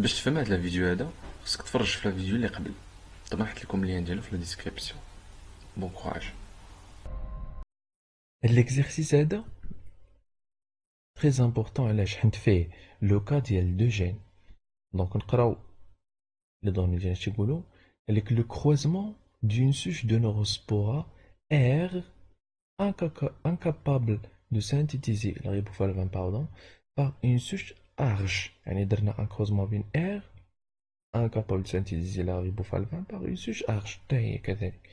باش تفهم هاد الفيديو هذا خصك تفرج في الفيديو اللي قبل. طبعا حط لكم اللين ديالو في لا ديسكريبسيون. بون كوراج. L'exercice هذا très important علاش حنت فيه لو كا ديال دو جين. دونك نقراو لي دوني ديال اش تيقولوا قالك لو croisement d'une souche de neurospora R incapable de synthétiser la riboflavin pardon par une souche ARG. يعني درنا un croisement بين R incapable de synthétiser la riboflavin par une souche ARG حتى هي كذلك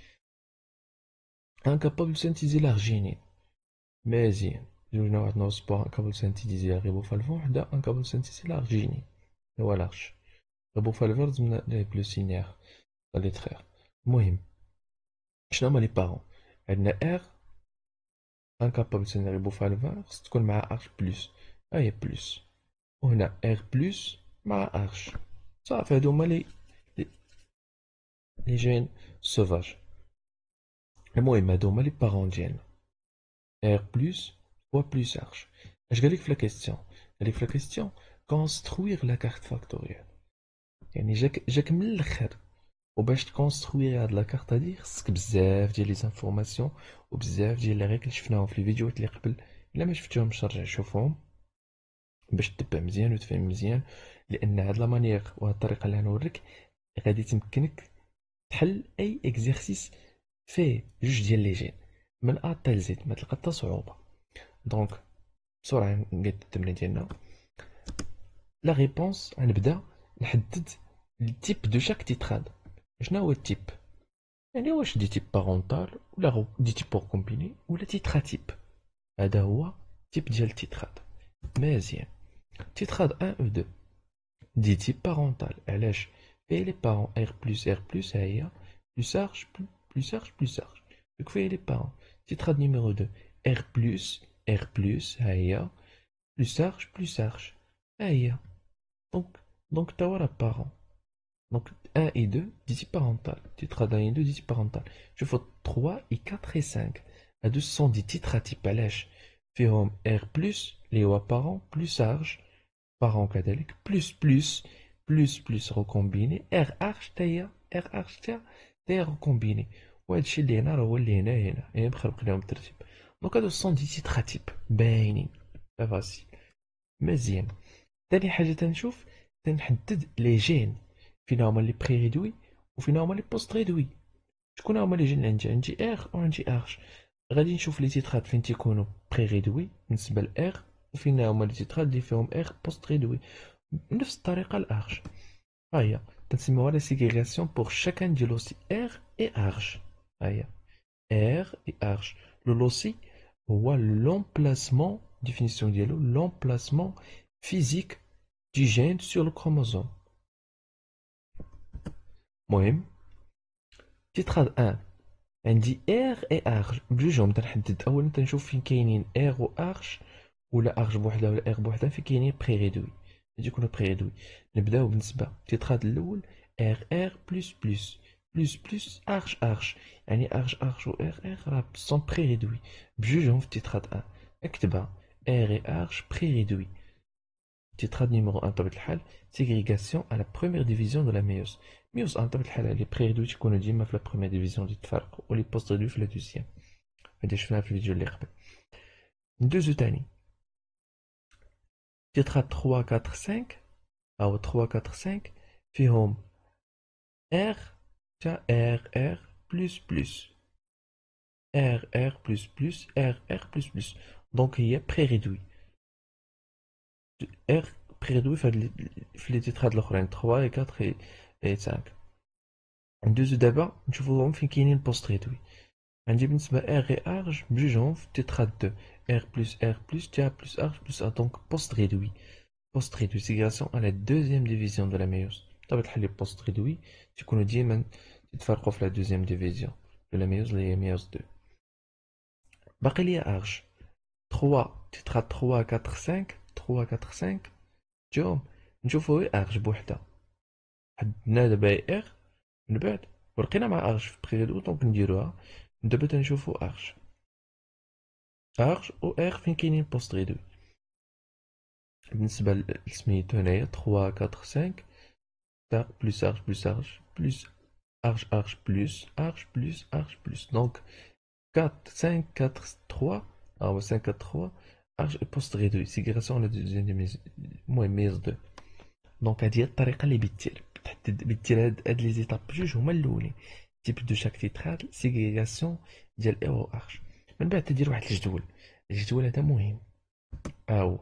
incapable de synthétiser l'arginine. مزيان جوج نوعات نوع سبور incapable de synthétiser la riboflavin وحدة incapable de synthétiser l'arginine. هو الأرش riboflavin زعما ليه بلوسينيير لي تخير. المهم شنو هما لي بارون؟ عندنا R incapable de synthétiser la riboflavin خص تكون مع ARG بلس ها هي بلس وهنا R بلس مع ARG صافي هادو هما لي جين سوفاج. المهم هادو هما لي بارون ديالنا R plus fois plus large. اش قالك في لا كيستيون؟ قالك في لا كيستيون construire la carte factorielle. يعني جاك من الاخر وباش تكونستروير هاد لا كارت هادي خصك بزاف ديال لي زانفورماسيون وبزاف ديال لي ريغل اللي شفناهم في الفيديوهات اللي قبل. الا ما شفتيهمش رجع شوفهم باش تتبع مزيان وتفهم مزيان، لان هاد لا مانيير وهاد الطريقه اللي غنوريك غادي تمكنك تحل اي اكزرسيس فيه جوج ديال لي جين من ا حتى لزد ما تلقى حتى صعوبه. دونك بسرعه نقاد التمرين ديالنا. لا ريبونس غنبدا نحدد التيب دو شاك تيتراد. شنو هو التيب؟ يعني واش دي تيب بارونتال ولا دي تيب بور كومبيني ولا تيترا تيب. هذا هو تيب ديال تيتراد. مزيان تيتراد 1 و 2 دي تيب بارونتال علاش فيه لي بارون ار بلس ار بلس ها هي بلس ارج بلس ارج بلس ارج دوك فيه لي بارون. تيتراد نيميرو 2 ار بلس ها هي بلس ارج بلس ارج ها هي. Donc, donc tu as parent. Donc 1 et 2, d'ici parental. Titre 1 et 2, d'ici parental. Je fais 3 et 4 et 5. À 2 sont des titres à type alèche. Fihom R plus, les parents, plus large, parent cadélique, plus recombiné, R arch taïa, R arch taïa recombiné. وهادشي اللي هنا راه هو اللي هنا يعني مخلق لهم الترتيب. دونك هادو سون دي تيتر تيب باينين فاسيل مزيان. تاني حاجة تنشوف تنحدد لي جين فين هما لي بري ريدوي وفين هما لي بوست ريدوي. شكون هما لي جين اللي عندي ار وعندي ارش. غادي نشوف لي تيترات فين تيكونوا بري ريدوي بالنسبة لار وفين هما لي تيترات اللي فيهم ار بوست ريدوي بنفس الطريقة الارش. ها هي تنسميوها لا سيغريغاسيون بور شاكان ديال لوسي ار اي ارش. ها هي ار اي ارش. لو لوسي هو لومبلاسمون ديفينيسيون ديالو لومبلاسمون physique du gène sur le chromosome. المهم تيتراد 1 عندي ار اي ارج بجوجهم تنحدد اولا تنشوف فين كاينين ار و ارج ولا ارج بوحدها ولا ار بوحدها فين كاينين بري ريدوي غادي يكونوا بري ريدوي. نبداو بالنسبه تيتراد الاول ار بلس ارج يعني ارج و ار راه سون بري ريدوي بجوجهم في تيتراد 1 اكتبها ار اي ارج بري ريدوي. Tétrade numéro 1 طبيعة الحال ségrégation à la première division de la méiose. ميوز 1 طبيعة الحال لي بري ريدوي تيكونوا ديما في لا بروميير ديفيزيون تيتفرقوا ولي بوست ريدوي في لا دوزيام. هادي شفناها في الفيديو اللي قبل. ندوزو تاني تيتراد 3 4 5 أو 3 4 5 فيهم R تا R R دونك هي بري ريدوي. R بري ريدوي في لي تيتراد الأخرين 3 و 4 و 5. ندوزو دابا نشوفوهم فين كاينين بوست ريدوي. عندي بالنسبة ار اي ارج بجوجهم في تيتراد 2 ار بلس تي بلس ارج بلس ا دونك بوست ريدوي. بوست ريدوي سيغراسيون على دوزيام ديفيزيون دو لا ميوز. بطبيعة الحال لي بوست ريدوي تيكونو ديما تتفرقو في لا دوزيام ديفيزيون دو لا ميوز اللي هي ميوز 2. باقي ليا ارج 3 تيتراد 3 4 5 3 4 5 جوم نشوفو غير ارج بوحدها. حددنا دابا ار من بعد ولقينا مع ارج في بري ريدوي دونك نديروها. دابا تنشوفو ارج و ار فين كاينين بوست ريدوي. بالنسبة لسميتو هنايا 3 4 5 plus arche, plus arche, plus. Donc, 4, 5, 4, 3. Ah ouais, 5, 4, 3. Arche et poste réduit. Ségrération, la deuxième moins mise 2. دونك هادي هي الطريقه اللي بتدير هاد لي زيتاب بجوج هما الاولين. تيب دو شاك تيترال سيغريغاسيون ديال اي او ارش. من بعد تدير واحد الجدول هذا مهم. ها هو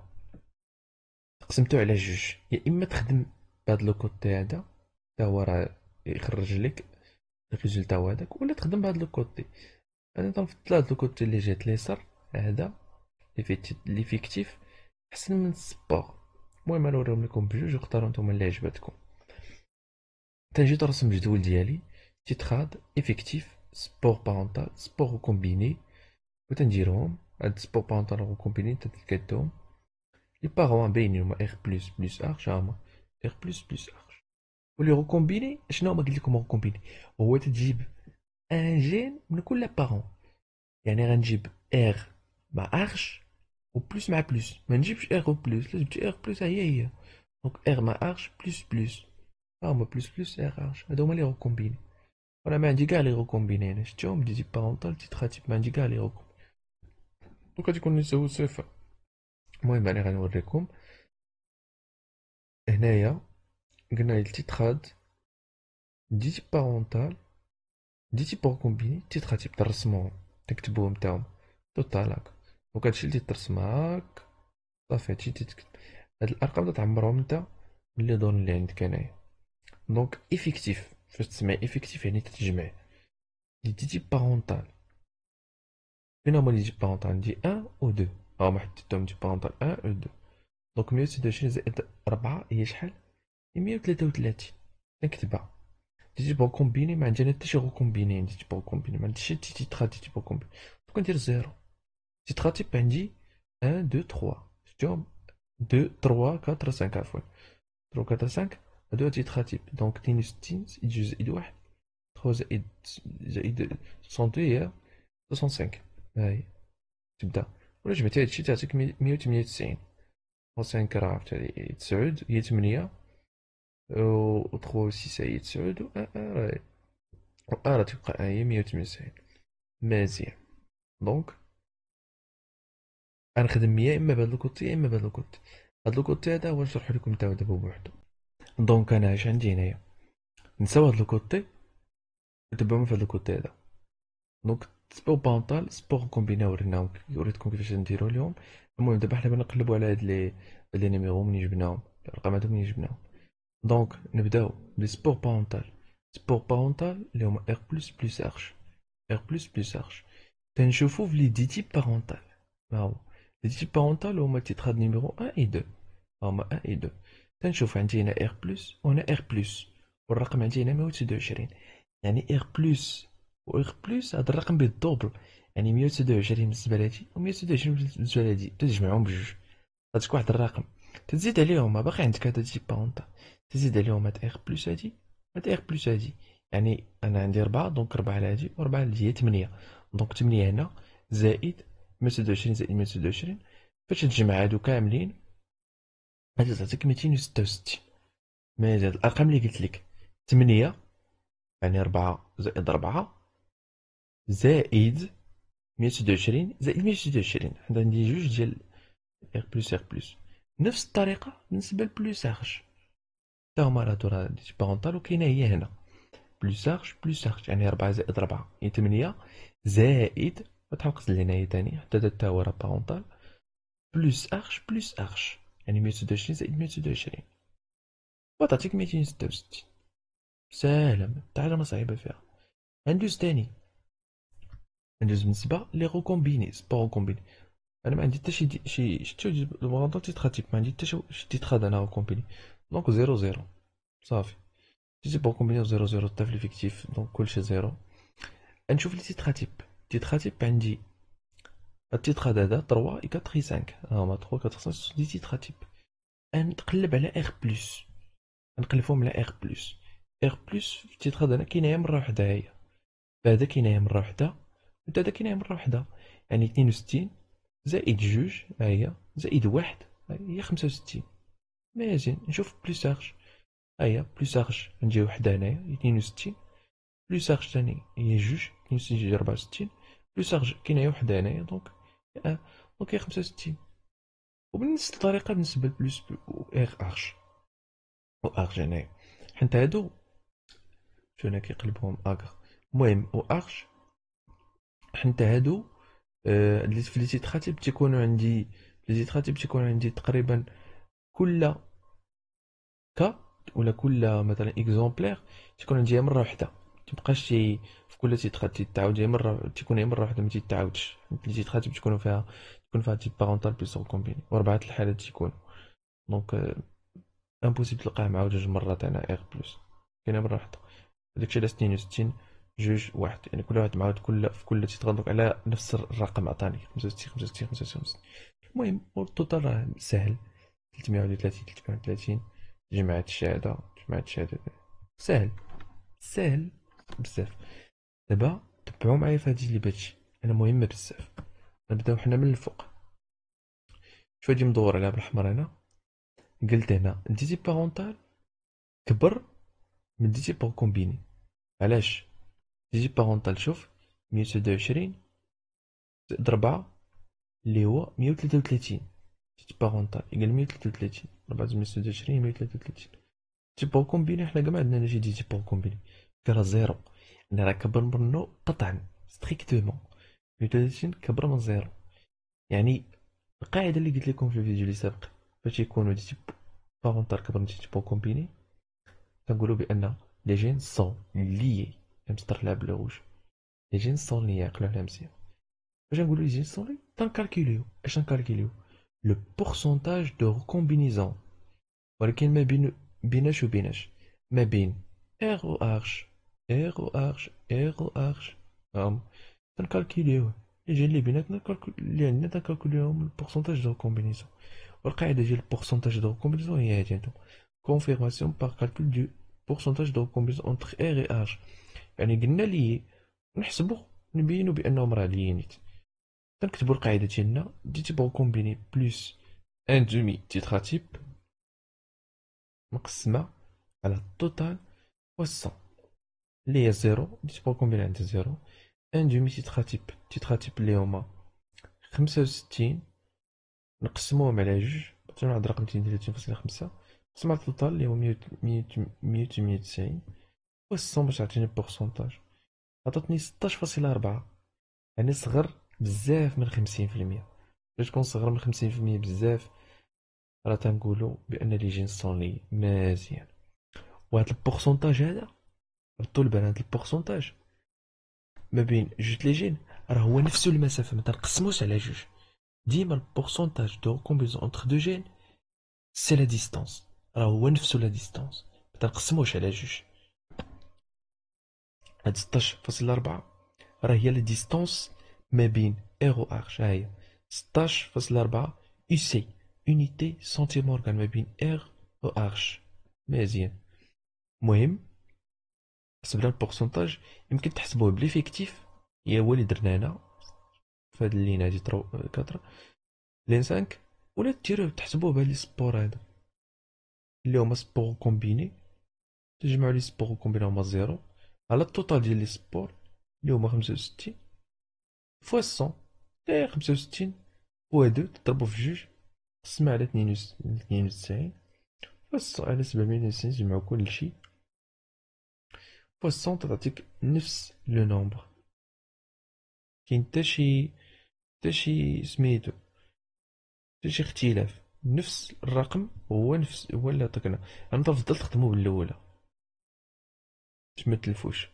قسمتو على جوج، يا اما تخدم بهاد لو كوتي هذا تا هو راه يخرج لك الريزولتا هو هذاك، ولا تخدم بهاد لو كوتي. انا تنفضل هاد لو كوتي اللي جات اليسار هذا لي فيكتيف احسن من السبور. المهم انا نوريهم لكم بجوج واختاروا نتوما اللي عجبتكم. تنجي ترسم الجدول ديالي تيتخاد افيكتيف سبور بارونتال سبور كومبيني، وتنديرهم هاد سبور بارونتال و كومبيني تتكادهم لي بارون باينين هما ار بلس بلس ارش، هما ار بلس بلس ارش. ولي غوكومبيني شنو هما قلت لكم غوكومبيني؟ هو تجيب ان جين من كل بارون، يعني غنجيب ار مع ارش و بلس مع بلس، ما نجيبش ار و بلس، لا جبت ار بلس هي دونك ار مع ارش بلس بلس، هما بلس بلس ار ارش، هادو هما لي غوكومبيني. وانا ما عندي كاع لي غوكومبيني هنا، شفتهم دي تيب بارونتال تيتخا تيب، ما عندي كاع لي غوكومبيني، دونك غادي يكون يساوي صفر. المهم انا غنوريكم هنايا قلنا لي التيتراد دي تيب بارونتال دي تيب غوكومبيني تيتخا تيب ترسموهم تكتبوهم تاهم توتال هاك، دونك هادشي اللي ترسم هاك صافي هادشي تتكتب. هاد الارقام تتعمرهم نتا من لي دون اللي عندك هنايا. دونك افيكتيف فاش تسمع افيكتيف يعني تتجمع لي دي تيب بارونتال. فين هما لي دي بارونتال؟ عندي 1 و 2، هما حطيتهم دي بارونتال 1 و 2. دونك 126 زائد 4 هي شحال؟ هي 133. نكتبها دي تيب كومبيني، ما عندي انا حتى شي غوكومبيني، عندي تيب كومبيني ما عنديش شي تيترا دي تيب كومبيني، دونك ندير زيرو. تيترا تيب عندي 1 2 3، شفتيهم 2 3 4 5 عفوا 3 4 5 هادو تيترا تيب. دونك 62 زائد 2 زائد 1 3 زائد 62 هي 65. ها هي تبدا، ولا جبتي هادشي تعطيك 198. و 5 راه عرفتي 9 هي 8 و 3 و 6 هي 9 و راه تبقى هي 198. مزيان. دونك غنخدم يا اما بهاد الكوتي يا اما بهاد الكوتي. هاد الكوتي هذا هو نشرح لكم تاو دابا بوحدو. دونك انا اش عندي هنايا؟ نساو هاد الكوتي ودابا في هاد الكوتي هذا. دونك سبور بانطال سبور كومبينا وريتكم كيفاش نديرو اليوم. المهم دابا حنا نقلبو على هاد لي نيميرو منين جبناهم، الارقام هادو منين جبناهم. دونك نبداو بلي سبور بارونتال. سبور بارونتال اللي هما ار بلس بلس ارش، ار بلس بلس ارش. تنشوفو في لي دي تيب بارونتال. ها هو لي دي تيب بارونتال هما تيتراد نيميرو 1 و 2، هما 1 و 2. تنشوف عندي هنا ار بلس وهنا ار بلس، والرقم عندي هنا 129، يعني ار بلس و ار بلس هاد الرقم بالدوبل، يعني 129 بالنسبة لهادي و 129 بالنسبة لهادي، تجمعهم بجوج غتجيك واحد الرقم. تزيد عليهم باقي عندك هاد تيب بارونتال، تزيد عليهم هاد ار بلس هادي هاد ار بلس هادي، يعني انا عندي 4 دونك 4 على هادي و 4 على هادي هي 8. دونك 8 هنا زائد 129 زائد 129، فاش تجمع هادو كاملين غادي تعطيك 266. مزيان الارقام اللي قلت لك 8 يعني 4 زائد 4 زائد 126 زائد 126، حنا عندي جوج ديال ار بلس ار بلس. نفس الطريقة بالنسبة لبلوس ارش، تا هما راه دي بارونتال وكاينة هي هنا بلوس ارش يعني 4 زائد 4 هي 8 زائد تنقص لينا هي تاني حتى تا هو راه بارونتال بلوس ارش يعني 126 زائد 126 وتعطيك 266. ساهلة حتى حاجة ما صعيبة فيها. غندوز تاني، غندوز بالنسبة لي غوكومبيني سبور غوكومبيني. انا ما عندي حتى شي البغونطال تيتخاتيب، ما عندي حتى شي تيتخاد انا غوكومبيني، دونك 0 صافي. جيت بغوكومبيني 0 طيف لي فيكتيف دونك كلشي 0. نشوف لي تيتخاتيب. تيتخاتيب عندي التيتخاد هذا 3 اي 4 اي 5، هما 3 4 5 دي تيتخاتيب. نتقلب على ار بلس، نقلبهم على ار بلس. ار بلس التيتخاد هنا كاينه هي مره وحده، هي هذا كاينه هي مره وحده وهذا كاينه هي مره وحده، يعني 62 زائد جوج ها هي زائد واحد هي 65. مزيان نشوف بلوس ارش. هيا بلوس اغش نجي وحده هنايا 62 بلوس اغش تاني هي جوج 62 جوج 64 بلوس اغش كاين هي وحده هنايا دونك هي 65. وبنفس الطريقه بالنسبه لبلوس و اغ اغش و اغش هنايا حيت هادو شو هنا كيقلبهم اغ. المهم و اغش حيت هادو اللي في لي تيتخاتيب تيكونوا عندي لي تيتخاتيب تيكون عندي تقريبا كل كا ولا كل مثلا اكزومبلير تيكون عندي مره واحده متبقاش في كل تيتخاتيب تعاود مره تيكون هي مره واحده ما تيتعاودش اللي تيتخاتيب تكون فيها تيب بارونتال بليس كومبيني وربعه الحالات تيكونوا دونك امبوسيبل تلقاه مع جوج مرات انا اغ بلس كاينه مره واحده داكشي على 62 جوج واحد يعني كل واحد معاود في كل تيتغلق على نفس الرقم عطاني 65 65 65. المهم التوتال راه سهل 331 331 جمعت الشهادة سهل سهل بزاف. دابا تبعو معايا في هادي اللي باتشي انا مهمة بزاف. نبداو حنا من الفوق شو هادي مدور عليها بالاحمر هنا قلت هنا ديتي بارونتال كبر من ديتي بار كومبيني. علاش ديتي بارونتال شوف 127 زائد 4 اللي هو 133 ديتي بارونتال يقال 133 4 زائد 126 133 ديتي بار كومبيني حنا كاع ما عندنا شي ديتي بار كومبيني راه زيرو يعني راه كبر منو قطعا ستريكتومون 133 كبر من زيرو. يعني القاعده اللي قلت لكم في الفيديو اللي سابق باش يكونوا ديتي بارونتال كبر من ديتي بار كومبيني كنقولوا بان لي جين سون ليي مسطر لها بالروج لي جين سون ليي عقلوا عليها مزيان باش نقولوا لي جين سون لي تنكالكيليو اش نكالكيليو لو بورسونتاج دو ريكومبينيزون ولكن ما بيناش وبيناش ما بين ار و ارش ار و ارش ار و ارش تنكالكيليوه لي جين اللي بيناتنا اللي عندنا تنكالكيليوهم البورسونتاج دو ريكومبينيزون. والقاعده ديال البورسونتاج دو ريكومبينيزون هي هادي عندهم confirmation par calcul du pourcentage de recombinaison entre R et H. يعني قلنا لي نحسبو نبينو بانهم راه ليينيت تنكتبو القاعده ديالنا دي تيب ريكومبيني بلس ان دومي تيترا تيب مقسمه على التوتال فوا 100 اللي هي زيرو دي تيب ريكومبيني عند زيرو ان دومي تيترا تيب اللي هما 65 نقسموهم على جوج بغيت نعرض رقم 32.5 نقسم على التوتال اللي هو 198 والصوم باش تعطيني بورسونتاج عطاتني 16.4 يعني صغر بزاف من 50%. باش تكون صغر من 50% بزاف راه تنقولو بان لي جين سون لي مزيان. وهاد البورسونتاج هذا ردو البال هاد البورسونتاج ما بين جوج لي جين راه هو نفسو المسافه ما تنقسموش على جوج ديما البورسونتاج دو كومبيزون انتر دو جين سي لا ديستانس راه هو نفسو لا ديستانس ما تنقسموش على جوج. هاد 16.4 راه هي لا ديستانس ما بين ار و ارش ها هي 16.4 يو سي اونيتي سنتيمورغان ما بين ار و ارش مزيان. المهم حسبنا البورسونتاج يمكن تحسبوه بليفيكتيف هي هو اللي درنا هنا في هاد اللين هادي 4 لين 5 ولا ديروه تحسبوه بهاد لي سبور هادو اللي هما سبور كومبيني تجمعوا لي سبور كومبيني هما زيرو على التوتال ديال لي سبور اللي هما 65 فوا 100 اللي هي 65 فوا 2 تضربو في جوج قسمها على 92 فوا 100 على 790 تجمعو كلشي فوا 100 تعطيك نفس لو نومبر كاين حتى شي سميتو حتى شي اختلاف نفس الرقم هو اللي عطاكنا. انا تنفضل تخدمو بالاولى باش متلفوش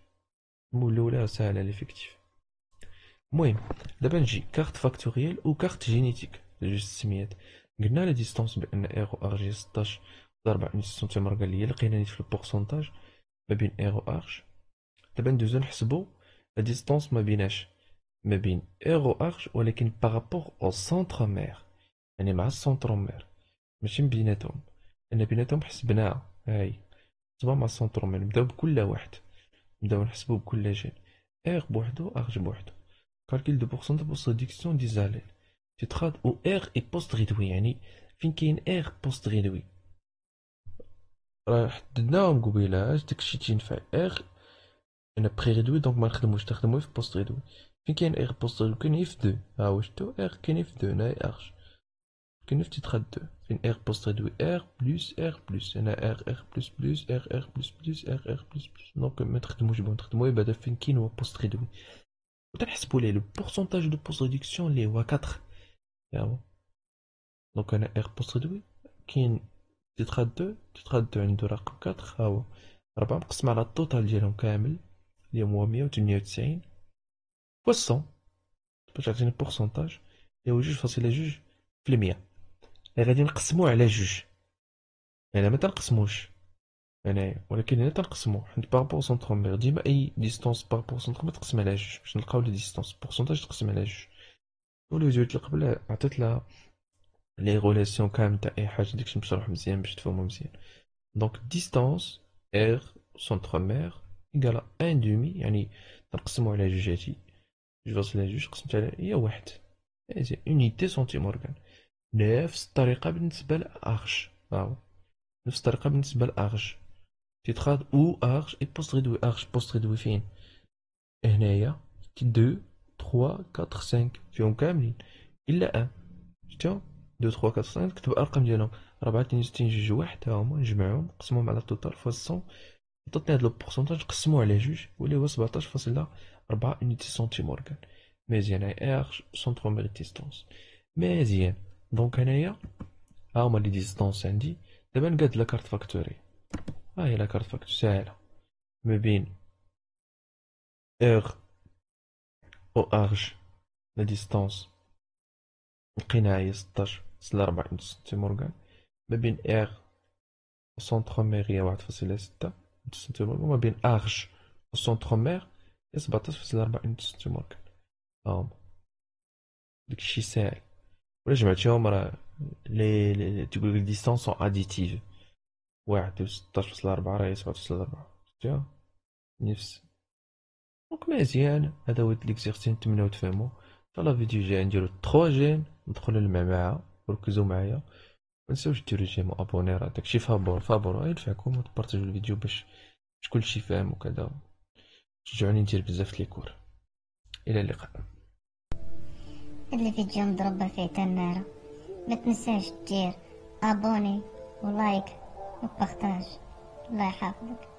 المهم الاولى ساهله ليفيكتيف. المهم دابا نجي كارت فاكتوريال و كارت جينيتيك جوج السميات. قلنا لا ديستونس بان ار و ار جي 16 ضرب 4 سنتيمتر قال لي لقينا نيت في البورسونتاج ما بين ار و ارش. دابا ندوزو نحسبو لا ديستونس ما بين ار و ارش ولكن بارابور او سونترومير يعني مع السونترومير ماشي بيناتهم لان بيناتهم حسبناها هاي حسبها مع السونترومير. نبداو بكل واحد نبداو نحسبو بكل جين ار بوحدو ارش بوحدو. Calcul de pourcentage post réduction des allèles. Tu trades où R est post réduit يعني فين كاين R post réduit راه حددناهم قبيلاش داكشي تينفع اغ انا بري ريدوي دونك ما نخدموش في بوست ريدوي. فين كاين اغ بوست ريدوي كاين في دو، ها هو شتو اغ كاين في دو هنايا اغ كاين في تيترات دو. فين اغ بوست ريدوي اغ بلس هنا اغ بلس بلس اغ بلس بلس اغ بلس بلس. دونك ما تخدموش بهم، تخدموا بعدا فين كاين هو بوست ريدوي وتنحسبوا ليه لو بورسونتاج دو بوست ريدكسيون اللي هو 4. ها هو دونك هنا اغ بوست ريدوي كاين تيترات دو عنده رقم 4، ها هو 4 مقسم على التوتال ديالهم كامل اللي هو 198 فوا 100 باش تعطيني بورسونتاج اللي هو 2.2%. غادي نقسمو على جوج، يعني ما تنقسموش هنايا، ولكن هنا تنقسمو حيت بارابور سونترومير ديما اي ديستونس بارابور سونترومير تقسم على جوج باش نلقاو لي ديستونس بورسونتاج تقسم على جوج. والفيديو اللي قبل عطيت لها لي غولاسيون كامل تاع اي حاجه داكشي مشروح مزيان باش تفهمو مزيان. دونك ديستونس ار سونترومير ايكالا ان دومي، يعني تنقسمو على جوج هادي، جوج فاصلة جوج قسمت على هي واحد، هادي اونيتي سنتيمورغان. نفس الطريقة بالنسبة لأرش، هاهو نفس الطريقة بالنسبة لأرش تيتخاد أو أرش إي بوست ريدوي. أرش بوست ريدوي فين؟ هنايا دو تخوا كاتر سانك فيهم كاملين إلا أن، شتو دو تخوا كاتر سانك كتب الأرقام ديالهم 64 جوج واحد، هاهما نجمعهم نقسمهم على التوتال فوا 100 عطاتني هاد لو بورسونتاج نقسمو على جوج واللي هو 17.4 أونيتي سنتيمورغان. مزيان هاي أرش سنترومير ديستونس مزيان. دونك هنايا ها هما لي ديستونس عندي. دابا نقاد لا كارت فاكتوري، ها هي لا كارت فاكتوري ساهلة ما بين اغ و ارج. لا ديستونس لقيناها هي 16.4 سنتيمورغان، ما بين اغ و سونترومير هي 1.6 سنتيمورغان، وما بين ارج و سونترومير هي 17.4 سنتيمورغان. ها هما داكشي ساهل، ولا جمعتيهم راه تيقولك لي ديستونس سون اديتيف، واحد و 16.4 راه هي 7.4 شتيها نفس. دونك مزيان هذا هو ليكزيرسي نتمناو تفهمو. ان شاء الله الفيديو الجاي نديرو 3 جيم ندخلو للمعمعة وركزو معايا. منساوش ديرو جيم و ابوني، راه داكشي فابور ينفعكم وتبارطاجيو الفيديو باش كلشي فاهم وكذا. شجعوني ندير بزاف لي كور. الى اللقاء. الفيديو مضربة فيه تنارة، ما تنساش دير ابوني ولايك وبارطاج. الله يحفظك.